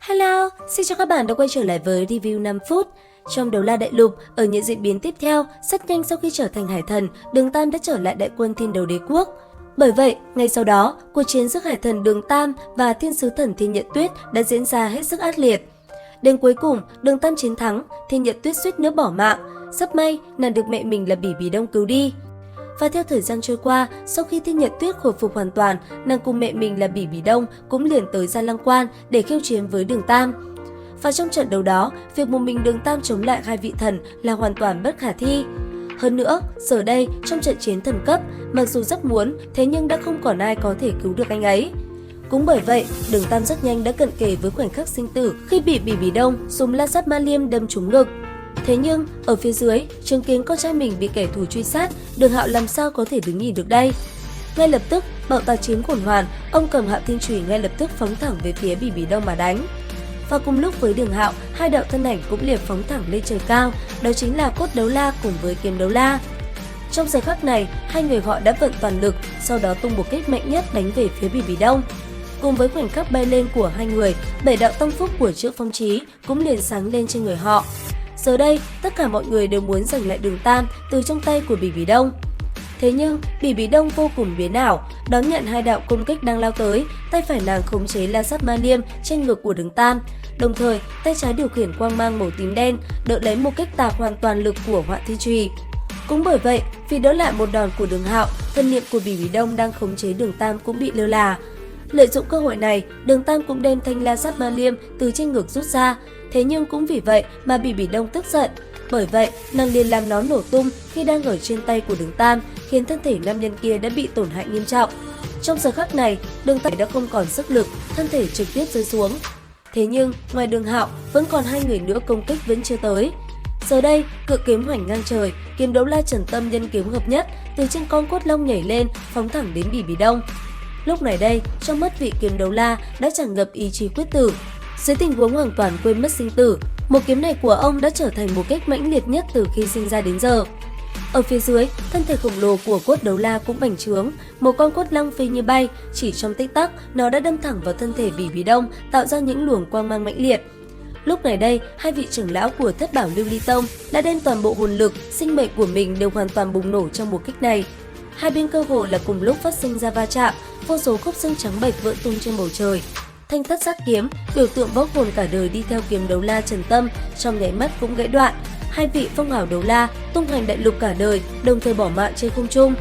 Hello, xin chào các bạn đã quay trở lại với review 5 phút. Trong Đấu La Đại Lục, ở những diễn biến tiếp theo, rất nhanh sau khi trở thành hải thần, Đường Tam đã trở lại đại quân Thiên Đấu Đế Quốc. Bởi vậy, ngay sau đó, cuộc chiến giữa hải thần Đường Tam và thiên sứ thần Thiên Nhật Tuyết đã diễn ra hết sức ác liệt. Đến cuối cùng, Đường Tam chiến thắng, Thiên Nhật Tuyết suýt nữa bỏ mạng. Rất may, nàng được mẹ mình là Bỉ Bỉ Đông cứu đi. Và theo thời gian trôi qua, sau khi Thiên Nhật Tuyết hồi phục hoàn toàn, nàng cùng mẹ mình là Bỉ Bỉ Đông cũng liền tới Gia Lăng Quan để khiêu chiến với Đường Tam. Và trong trận đấu đó, việc một mình Đường Tam chống lại hai vị thần là hoàn toàn bất khả thi. Hơn nữa, giờ đây, trong trận chiến thần cấp, mặc dù rất muốn, thế nhưng đã không còn ai có thể cứu được anh ấy. Cũng bởi vậy, Đường Tam rất nhanh đã cận kề với khoảnh khắc sinh tử khi bị Bỉ Bỉ Đông dùng la sát ma liêm đâm trúng ngực. Thế nhưng, ở phía dưới, chứng kiến con trai mình bị kẻ thù truy sát, Đường Hạo làm sao có thể đứng nhìn được đây? Ngay lập tức, bạo tà chiến khủng hoàn, ông cầm Hạo Thiên Chùy ngay lập tức phóng thẳng về phía Bỉ Bỉ Đông mà đánh. Và cùng lúc với Đường Hạo, hai đạo thân ảnh cũng liền phóng thẳng lên trời cao, đó chính là Cốt Đấu La cùng với Kiếm Đấu La. Trong giờ khắc này, hai người họ đã vận toàn lực, sau đó tung một kích mạnh nhất đánh về phía Bỉ Bỉ Đông. Cùng với khoảnh khắc bay lên của hai người, 7 đạo tông phúc của Trượng Phong Chí cũng liền sáng lên trên người họ. Giờ đây, tất cả mọi người đều muốn giành lại Đường Tam từ trong tay của Bỉ Bỉ Đông. Thế nhưng, Bỉ Bỉ Đông vô cùng biến ảo, đón nhận hai đạo công kích đang lao tới, tay phải nàng khống chế la sát ma liêm trên ngực của Đường Tam, đồng thời tay trái điều khiển quang mang màu tím đen, đỡ lấy một kích tạc hoàn toàn lực của Họa Thiên Chùy. Cũng bởi vậy, vì đỡ lại một đòn của Đường Hạo, thân niệm của Bỉ Bỉ Đông đang khống chế Đường Tam cũng bị lơ là. Lợi dụng cơ hội này, Đường Tam cũng đem thanh la sát ma liêm từ trên ngực rút ra. Thế nhưng cũng vì vậy mà Bỉ Bỉ Đông tức giận. Bởi vậy, nàng liền làm nó nổ tung khi đang ở trên tay của Đường Tam, khiến thân thể nam nhân kia đã bị tổn hại nghiêm trọng. Trong giờ khắc này, Đường Tam đã không còn sức lực, thân thể trực tiếp rơi xuống. Thế nhưng, ngoài Đường Hạo, vẫn còn hai người nữa công kích vẫn chưa tới. Giờ đây, cự kiếm hoành ngang trời, Kiếm Đấu La Trần Tâm nhân kiếm hợp nhất, từ trên con cốt long nhảy lên, phóng thẳng đến Bỉ Bỉ Đông. Lúc này đây, trong mắt vị Kiếm Đấu La đã tràn ngập ý chí quyết tử. Dưới tình huống hoàn toàn quên mất sinh tử, một kiếm này của ông đã trở thành một kích mãnh liệt nhất từ khi sinh ra đến giờ. Ở phía dưới, thân thể khổng lồ của Cốt Đấu La cũng bành trướng, một con cốt long phi như bay, chỉ trong tích tắc, nó đã đâm thẳng vào thân thể Bỉ Bỉ Đông, tạo ra những luồng quang mang mãnh liệt. Lúc này đây, hai vị trưởng lão của Thất Bảo Lưu Ly Tông đã đem toàn bộ hồn lực, sinh mệnh của mình đều hoàn toàn bùng nổ trong một kích này. Hai bên cơ hội là cùng lúc phát sinh ra va chạm, vô số khúc xương trắng bệch vỡ tung trên bầu trời. Thanh thất sát kiếm, biểu tượng bốc hồn cả đời đi theo Kiếm Đấu La Trần Tâm, trong nháy mắt cũng gãy đoạn. Hai vị phong hào đấu la tung hoành đại lục cả đời, đồng thời bỏ mạng trên không trung.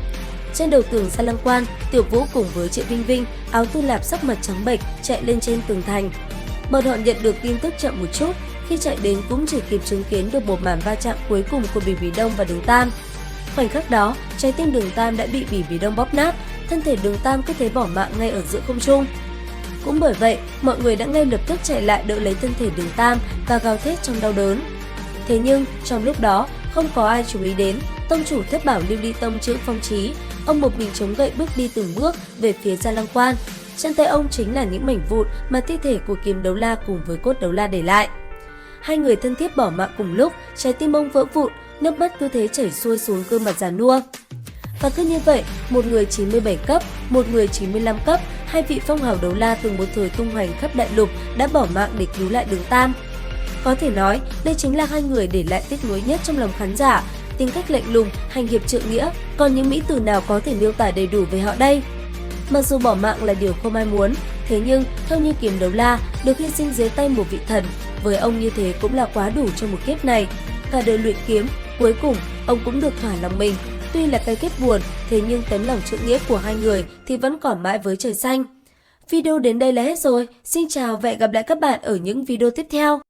Trên đầu tường Gia Lăng Quan, Tiểu Vũ cùng với Triệu Vinh Vinh, áo tu lạp sắc mặt trắng bệch chạy lên trên tường thành. Bọn họ nhận được tin tức chậm một chút, khi chạy đến cũng chỉ kịp chứng kiến được một màn va chạm cuối cùng của Bỉ Bỉ Đông và Đường Tam. Khoảnh khắc đó, trái tim Đường Tam đã bị Bỉ Bỉ Đông bóp nát, thân thể Đường Tam cứ thế bỏ mạng ngay ở giữa không trung. Cũng bởi vậy, mọi người đã ngay lập tức chạy lại đỡ lấy thân thể Đường Tam và gào thét trong đau đớn. Thế nhưng, trong lúc đó, không có ai chú ý đến, tông chủ Thất Bảo Lưu Ly Tông Trượng Phong Chí, ông một mình chống gậy bước đi từng bước về phía Gia Lăng Quan. Trên tay ông chính là những mảnh vụn mà thi thể của Kiếm Đấu La cùng với Cốt Đấu La để lại. Hai người thân thiết bỏ mạng cùng lúc, trái tim ông vỡ vụn, nước mắt cứ thế chảy xuôi xuống gương mặt già nua. Và cứ như vậy, một người 97 cấp, một người 95 cấp, hai vị phong hào đấu la từng một thời tung hoành khắp đại lục đã bỏ mạng để cứu lại Đường Tam. Có thể nói, đây chính là hai người để lại tiếc nuối nhất trong lòng khán giả, tính cách lạnh lùng, hành hiệp trượng nghĩa, còn những mỹ từ nào có thể miêu tả đầy đủ về họ đây? Mặc dù bỏ mạng là điều không ai muốn, thế nhưng theo như Kiếm Đấu La được hy sinh dưới tay một vị thần, với ông như thế cũng là quá đủ cho một kiếp này. Cả đời luyện kiếm, cuối cùng ông cũng được thỏa lòng mình. Tuy là cái kết buồn, thế nhưng tấm lòng trượng nghĩa của hai người thì vẫn còn mãi với trời xanh. Video đến đây là hết rồi. Xin chào và hẹn gặp lại các bạn ở những video tiếp theo.